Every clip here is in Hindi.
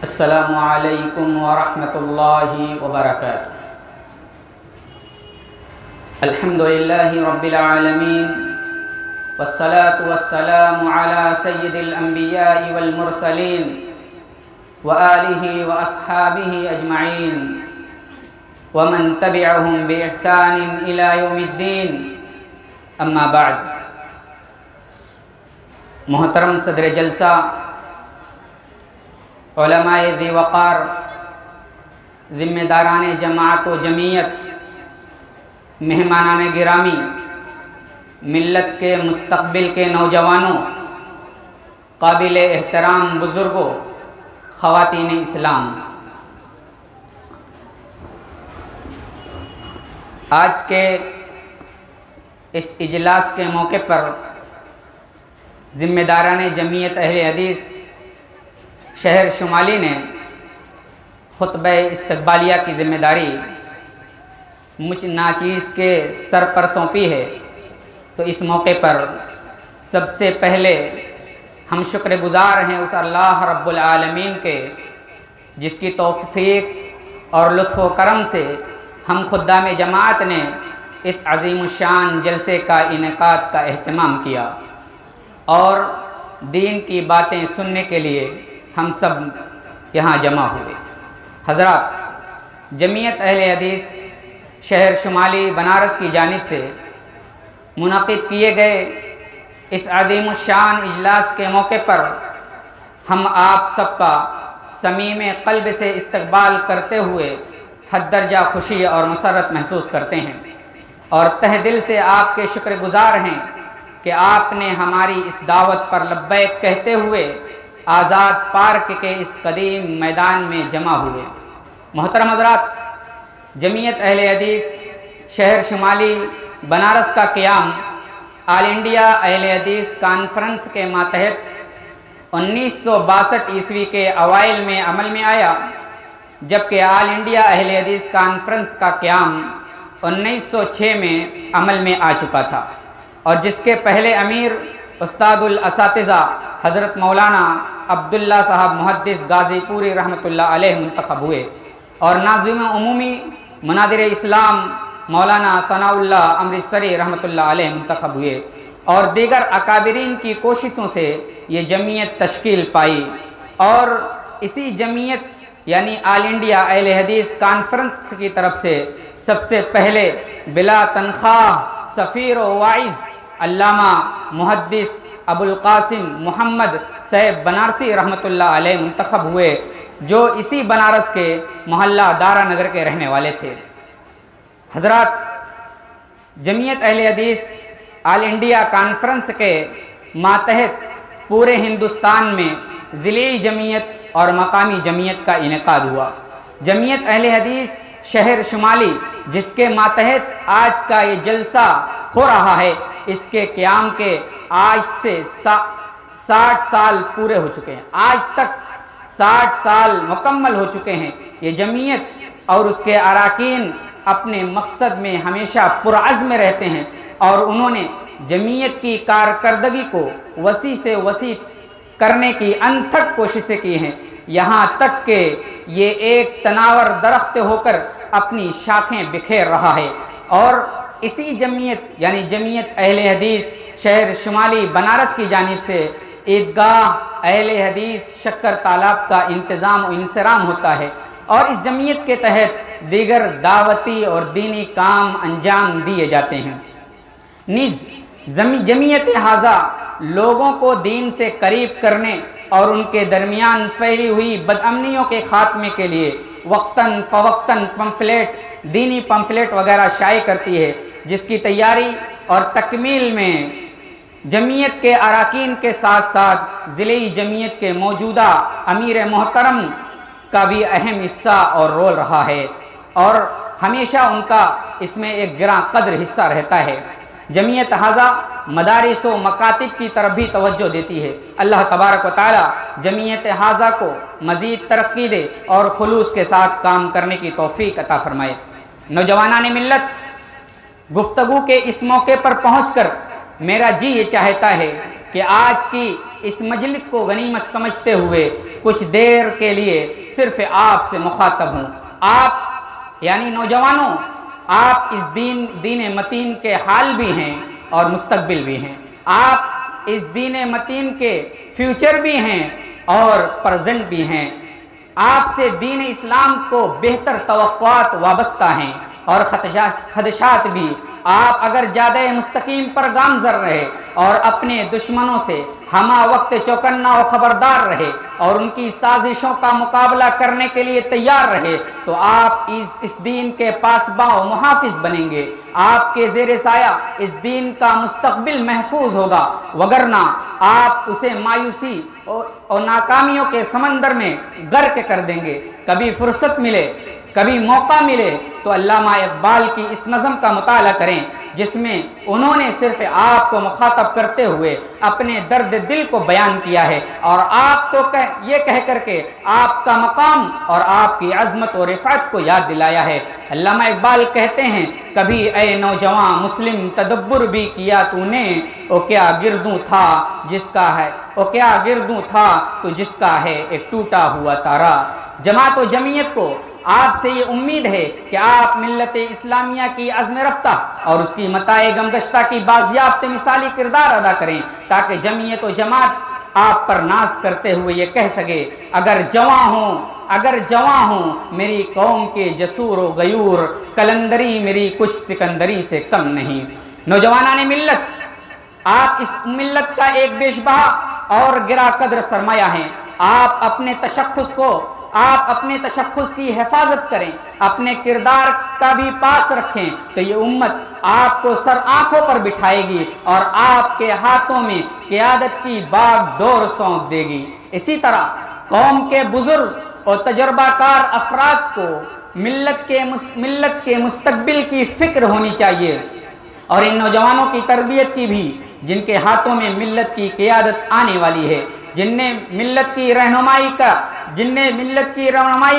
अस्सलामु अलैकुम वरहमतुल्लाहि वबरकातुहू। अल्हम्दुलिल्लाहि रब्बिल आलमीन वस्सलातु वस्सलामु अला सय्यिदिल अंबियाइ वल मुरसलीन व आलिहि व अस्हाबिहि अजमईन व मन तबिअहुम बि इहसानिन इला यौमिद्दीन। अम्मा बाद। मोहतरम सदर जलसा, उलमाए ज़ी वक़ार, ज़िम्मेदारान जमात व जमीयत, मेहमानान गिरामी, मिल्लत के मुस्तक़बिल के नौजवानों, काबिल एहतराम बुज़ुर्गों, ख़वातीन इस्लाम, आज के इस इजलास के मौके पर ज़िम्मेदारान जमीयत अहले हदीस शहर शुमाली ने खुतबा इस्तक़बालिया की ज़िम्मेदारी मुझ नाचीज़ के सर पर सौंपी है। तो इस मौके पर सबसे पहले हम शुक्रगुज़ार हैं उस अल्लाह रब्बुल आलमीन के, जिसकी तौफ़ीक़ और लुत्फ़ व करम से हम खुद्दाम जमात ने इस अज़ीमुश्शान जलसे का इनेकाद का एहतमाम किया और दीन की बातें सुनने के लिए हम सब यहाँ जमा हुए। हज़रात, जमीयत अहले हदीस शहर शुमाली बनारस की जानिब से मुनक़िद किए गए इस अज़ीमुश्शान इजलास के मौके पर हम आप सबका समीम क़ल्ब से इस्तक़बाल करते हुए हद दर्जा खुशी और मसरत महसूस करते हैं और तहे दिल से आपके शुक्रगुज़ार हैं कि आपने हमारी इस दावत पर लब्बैक कहते हुए आज़ाद पार्क के इस कदीम मैदान में जमा हुए। मोहतरम हज़रात, जमीयत अहले हदीस शहर शुमाली बनारस का क़याम आल इंडिया अहले हदीस कॉन्फ्रेंस के मातहत 1962 ईस्वी के अवाइल में अमल में आया, जबकि आल इंडिया अहले हदीस कॉन्फ्रेंस का क़याम 1906 में अमल में आ चुका था और जिसके पहले अमीर उस्तादुल असातिज़ा हज़रत मौलाना अब्दुल्ला साहब मुहद्दिस गाज़ीपुरी रहमतुल्लाह अलैह मुंतखब हुए और नाज़िम उमूमी मुनादिर इस्लाम मौलाना सनाउल्लाह अमृतसरी रहमतुल्लाह अलैह मुंतखब हुए और दीगर अकाबिरीन की कोशिशों से ये जमीयत तश्कील पाई और इसी जमीयत यानी आल इंडिया अहले हदीस कॉन्फ्रेंस की तरफ से सबसे पहले बिला तनख्वाह सफ़ीर व वाइज़ अल्लामा मुहद्दिस अबुल क़ासिम मोहम्मद सैयद बनारसी रहमतुल्लाह अलैह मुंतखब हुए, जो इसी बनारस के मोहल्ला दारा नगर के रहने वाले थे। हज़रात, जमीयत अहले हदीस आल इंडिया कॉन्फ्रेंस के मातहत पूरे हिंदुस्तान में ज़िली जमीयत और मकामी जमीयत का इनेकाद हुआ। जमीयत अहले हदीस शहर शुमाली, जिसके मातहत आज का ये जलसा हो रहा है, इसके क़याम के आज से 60 साल पूरे हो चुके हैं। आज तक 60 साल मुकम्मल हो चुके हैं। ये जमीयत और उसके अराकीन अपने मकसद में हमेशा पुरअज़्म रहते हैं और उन्होंने जमीयत की कारकर्दगी को वसी से वसी करने की अनथक कोशिशें की हैं, यहाँ तक कि ये एक तनावर दरख्त होकर अपनी शाखें बिखेर रहा है और इसी जमीयत यानी जमीयत अहले हदीस शहर शुमाली बनारस की जानिब से ईदगाह अहले हदीस शक्कर तालाब का इंतज़ाम और इंसराम होता है और इस जमीयत के तहत दीगर दावती और दीनी काम अंजाम दिए जाते हैं। नीज़ जमीयत हाजा लोगों को दीन से करीब करने और उनके दरमियान फैली हुई बदअमनियों के ख़ात्मे के लिए वक्तन फ़वक्तन पम्फलेट, दीनी पम्फलेट वगैरह शाये करती है, जिसकी तैयारी और तकमील में जमीयत के अराकीन के साथ साथ ज़िली जमीयत के मौजूदा अमीर मोहतरम का भी अहम हिस्सा और रोल रहा है और हमेशा उनका इसमें एक गिरां कद्र हिस्सा रहता है। जमीयत हाजा मदारिस व मकातिब की तरफ भी तवज्जो देती है। अल्लाह तबारक व तआला जमीयत हाजा को मज़ीद तरक्की दे और खुलूस के साथ काम करने की तौफ़ीक अता फ़रमाए। नौजवानान मिल्लत, गुफ्तगू के इस मौके पर पहुँच कर मेरा जी ये चाहता है कि आज की इस मजलिस को गनीमत समझते हुए कुछ देर के लिए सिर्फ आपसे मुखातब हूँ। आप यानी नौजवानों, आप इस दीन मतीन के हाल भी हैं और मुस्तकबिल भी हैं। आप इस दीन मतीन के फ्यूचर भी हैं और प्रेजेंट भी हैं। आपसे दीन इस्लाम को बेहतर तवक्कुआत वाबस्ता हैं और खदशात भी। आप अगर ज़्यादा मुस्तकीम पर गामजर रहे और अपने दुश्मनों से हमा वक्त चौकन्ना और ख़बरदार रहे और उनकी साजिशों का मुकाबला करने के लिए तैयार रहे, तो आप इस दीन के पासबाओ मुहाफिज बनेंगे। आपके ज़ेरे साया इस दीन का मुस्तकबिल महफूज होगा, वगरना आप उसे मायूसी और नाकामियों के समंदर में गर्क कर देंगे। कभी फुर्सत मिले, कभी मौका मिले तो अल्लामा इकबाल की इस नज़म का मुताला करें, जिसमें उन्होंने सिर्फ आपको मुखातब करते हुए अपने दर्द दिल को बयान किया है और आपको ये कह करके आपका मकाम और आपकी अज़मत और रिफ़ात को याद दिलाया है। अल्लामा इकबाल कहते हैं, कभी ए नौजवान मुस्लिम तदब्बुर भी किया तूने, ओ क्या गिरदू था जिसका है, ओ क्या गिरदू था तो जिसका है एक टूटा हुआ तारा। जमात व जमीयत को आपसे ये उम्मीद है कि आप मिल्लत इस्लामिया की अज़्म रफ्ता और उसकी मताए गमगश्ता की बाज़ियाफ्त मिसाली किरदार अदा करें, ताकि जमीयत व जमात आप पर नाज करते हुए ये कह सके, अगर जवां हूँ मेरी कौम के जसूर व गयूर, कलंदरी मेरी कुछ सिकंदरी से कम नहीं। नौजवानाने मिल्लत, आप इस मिल्लत का एक बेशबहा और गिरा कद्र सरमाया हैं। आप अपने तशख्खुस की हिफाजत करें, अपने किरदार का भी पास रखें, तो ये उम्मत आपको सर आंखों पर बिठाएगी और आपके हाथों में क़ियादत की बागडोर सौंप देगी। इसी तरह कौम के बुजुर्ग और तजर्बाकार अफराद को मिल्लत के मुस्तकबिल की फ़िक्र होनी चाहिए और इन नौजवानों की तरबियत की भी, जिनके हाथों में मिल्लत की क़ियादत आने वाली है, जिनने मिल्लत की रहनुमाई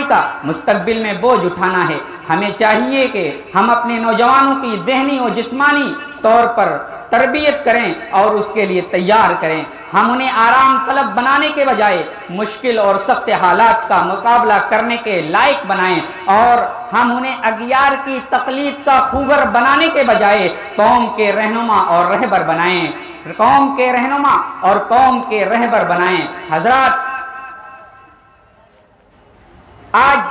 का मुस्तकबिल में बोझ उठाना है। हमें चाहिए कि हम अपने नौजवानों की ज़हनी और जिस्मानी तौर पर तरबियत करें और उसके लिए तैयार करें। हम उन्हें आराम तलब बनाने के बजाय मुश्किल और सख्त हालात का मुकाबला करने के लायक बनाएं और हम उन्हें अगियार की तकलीद का खूगर बनाने के बजाय कौम के रहनुमा और रहबर बनाएं। हजरात, आज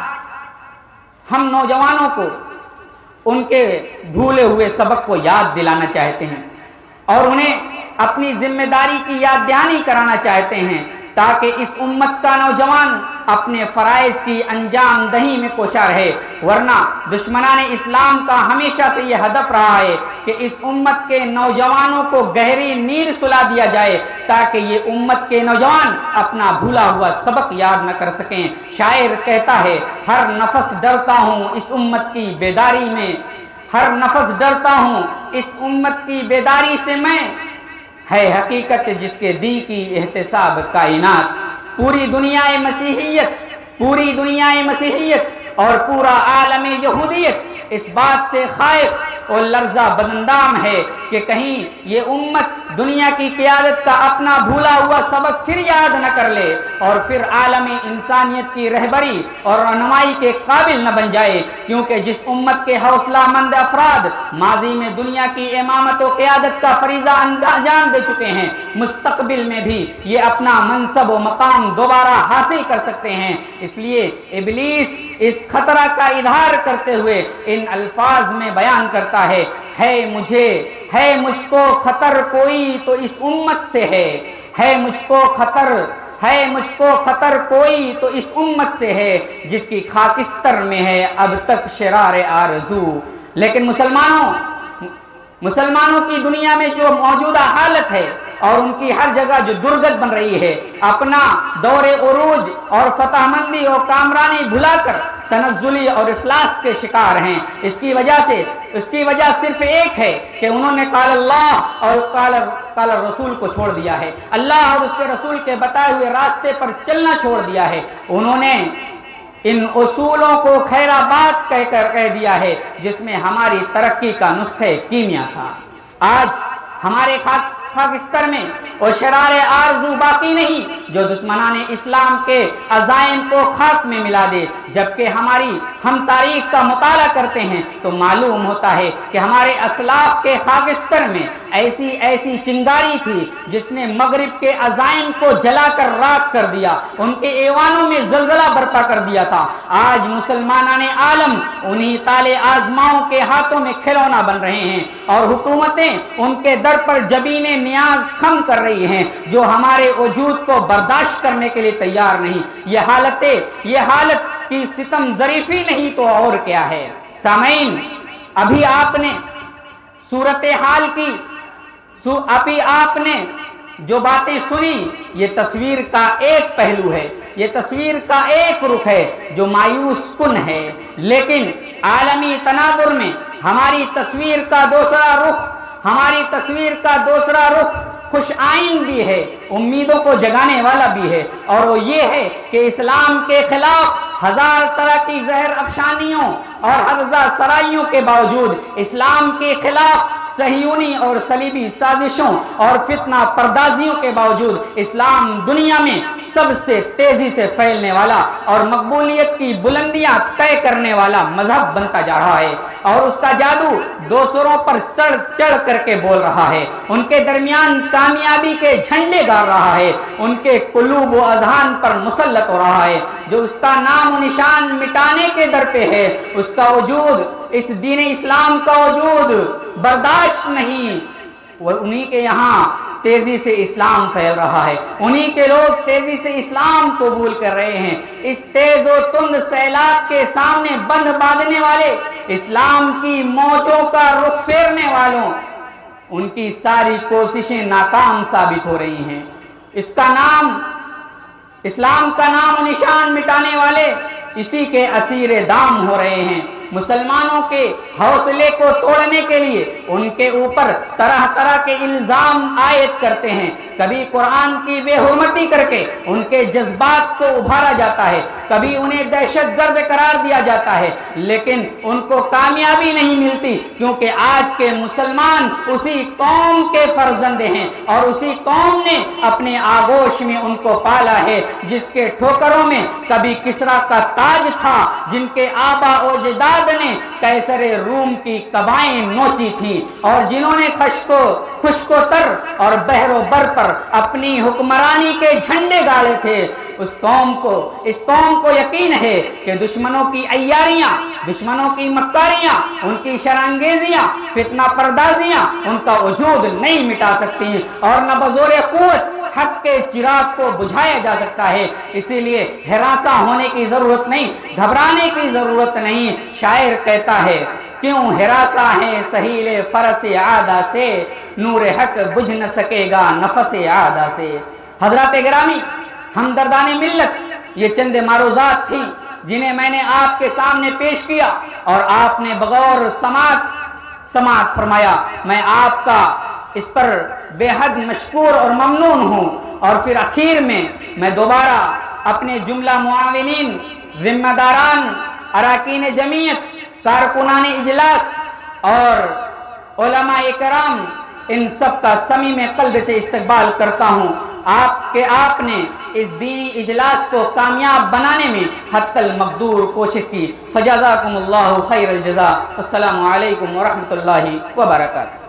हम नौजवानों को उनके भूले हुए सबक को याद दिलाना चाहते हैं और उन्हें अपनी जिम्मेदारी की याद दहानी कराना चाहते हैं, ताकि इस उम्मत का नौजवान अपने फ़राइज़ की अंजाम दही में कोशा रहे। वरना दुश्मनाने इस्लाम का हमेशा से ये हदफ रहा है कि इस उम्मत के नौजवानों को गहरी नींद सुला दिया जाए, ताकि ये उम्मत के नौजवान अपना भूला हुआ सबक याद न कर सकें। शायर कहता है, हर नफस डरता हूँ इस उम्मत की बेदारी में, हर नफस डरता हूँ इस उम्मत की बेदारी से मैं, है हकीकत जिसके दी की एहतिसाब कायनात। पूरी दुनियाए मसीहियत और पूरा आलम यहूदियत इस बात से खाइफ और लर्जा बदंदाम है कि कहीं ये उम्मत दुनिया की क़ियादत का अपना भूला हुआ सबक फिर याद न कर ले और फिर आलम इंसानियत की रहबरी और रहनुमाई के काबिल न बन जाए, क्योंकि जिस उम्मत के हौसलामंद अफराद माजी में दुनिया की इमामत और क़ियादत का फरीज़ा अंजाम दे चुके हैं, मुस्तकबिल में भी ये अपना मनसब व मकाम दोबारा हासिल कर सकते हैं। इसलिए इब्लीस इस खतरा का इजहार करते हुए इन अल्फाज में बयान करता है मुझको खतर कोई तो इस उम्मत से है मुझको खतर कोई तो इस उम्मत से है, जिसकी खाकिस्तर में है अब तक शरार आरज़ू। लेकिन मुसलमानों की दुनिया में जो मौजूदा हालत है और उनकी हर जगह जो दुर्गत बन रही है, अपना दौरे उरूज और फतहमंदी और कामरानी भुलाकर तनज़्ज़ुली और इफ़लास के शिकार हैं। इसकी वजह सिर्फ एक है कि उन्होंने काल अल्लाह और काल रसूल को छोड़ दिया है, अल्लाह और उसके रसूल के बताए हुए रास्ते पर चलना छोड़ दिया है। उन्होंने इन उसूलों को खैराबाद कह दिया है, जिसमें हमारी तरक्की का नुस्खे कीमिया था। आज हमारे खाकिस्तर में और शरारे आरजू बाकी नहीं जो दुश्मनाने इस्लाम के अज़ाइम को खाक में मिला दे। जबकि हम तारीख का मुताला करते हैं तो मालूम होता है कि हमारे असलाफ के खाकिस्तर में ऐसी ऐसी चिंगारी थी जिसने मगरिब के अज़ाइम को जलाकर राख कर दिया, उनके ऐवानों में जलजला बर्पा कर दिया था। आज मुसलमानाने आलम उन्हीं ताले आजमाओं के हाथों में खिलौना बन रहे हैं और हुकूमतें उनके दर पर जबीने नियाज खम कर रही हैं जो हमारे वजूद को बर्दाश्त करने के लिए तैयार नहीं। ये हालत की सितम ज़रीफ़ी नहीं तो और क्या है। सामईन, अभी आपने सूरत हाल की अभी आपने जो बातें सुनी, ये तस्वीर का एक पहलू है, ये तस्वीर का एक रुख है जो मायूस कुन है। लेकिन आलमी तनाजुर में हमारी तस्वीर का दूसरा रुख खुश आइन भी है, उम्मीदों को जगाने वाला भी है, और वो ये है कि इस्लाम के खिलाफ हजार तरह की जहर अफशानियों और हर्जा सराइयों के बावजूद, इस्लाम के खिलाफ सहियूनी और सलीबी साजिशों और फितना पर्दाजियों के बावजूद इस्लाम दुनिया में सबसे तेजी से फैलने वाला और मकबूलियत की बुलंदियां तय करने वाला मजहब बनता जा रहा है और उसका जादू दो सुरों पर चढ़ करके बोल रहा है, उनके दरमियान कामयाबी के झंडे गाड़ रहा है, उनके कुलूब व अज़हान पर मुसल्लत हो रहा है। जो उसका नाम निशान मिटाने के दर पे है, उसका वजूद, इस दीन इस्लाम का वजूद बर्दाश्त नहीं। वो उन्हीं के यहाँ तेजी से इस्लाम फैल रहा है, उन्हीं के लोग तेजी से इस्लाम कबूल कर रहे हैं। इस तेज और तुंद सैलाब के सामने बंद बांधने वाले, इस्लाम की मौजों का रुख फेरने वालों, उनकी सारी कोशिशें नाकाम साबित हो रही हैं। इस्लाम का नाम निशान मिटाने वाले इसी के असीरे दाम हो रहे हैं। मुसलमानों के हौसले को तोड़ने के लिए उनके ऊपर तरह तरह के इल्जाम आयद करते हैं। कभी कुरान की बेहुरमती करके उनके जज्बात को उभारा जाता है, कभी उन्हें दहशतगर्द करार दिया जाता है, लेकिन उनको कामयाबी नहीं मिलती, क्योंकि आज के मुसलमान उसी कौम के फर्जंदे हैं और उसी कौम ने अपने आगोश में उनको पाला है जिसके ठोकरों में कभी किसरा का ताज था, जिनके आबा और जिदाद ने कैसरे रूम की कबाएं नोची थी और जिन्होंने खुशकोतर और बहरो बर पर अपनी हुक्मरानी के झंडे गाड़े थे। इस कौम को यकीन है कि दुश्मनों की अय्यारियां, दुश्मनों की मक्कारियां, उनकी शरांगेजियां, फितना पर्दाजियां उनका वजूद नहीं मिटा सकती और न बज़ोरे कुव्वत हक के चिराग को बुझाया जा सकता है। इसीलिए हिरासा होने की जरूरत नहीं, घबराने की जरूरत नहीं। शायर कहता है, क्यों हिरासा है सहीले फरस आदा से, नूर हक बुझ न सकेगा नफस आदा से। हजरत गिरामी, हमदर्दाने मिल्लत, ये चंद मारूजात थी जिन्हें मैंने आपके सामने पेश किया और आपने बगौर समात फरमाया। मैं आपका इस पर बेहद मशकूर और ममनून हूँ। और फिर आखिर में मैं दोबारा अपने जुमला मुआविनीन, जिम्मेदारान, अराकीन जमीयत, कारकुनान इजलास और उलमाए कराम, इन सब का समी में कल्ब से इस्तकबाल करता हूँ। आपने इस दीनी इजलास को कामयाब बनाने में हत्तल मकदूर कोशिश की। फजाज़ाकुमुल्लाहु खैरल जज़ा। अस्सलामु अलैकुम व रहमतुल्लाहि व बरकातुहू।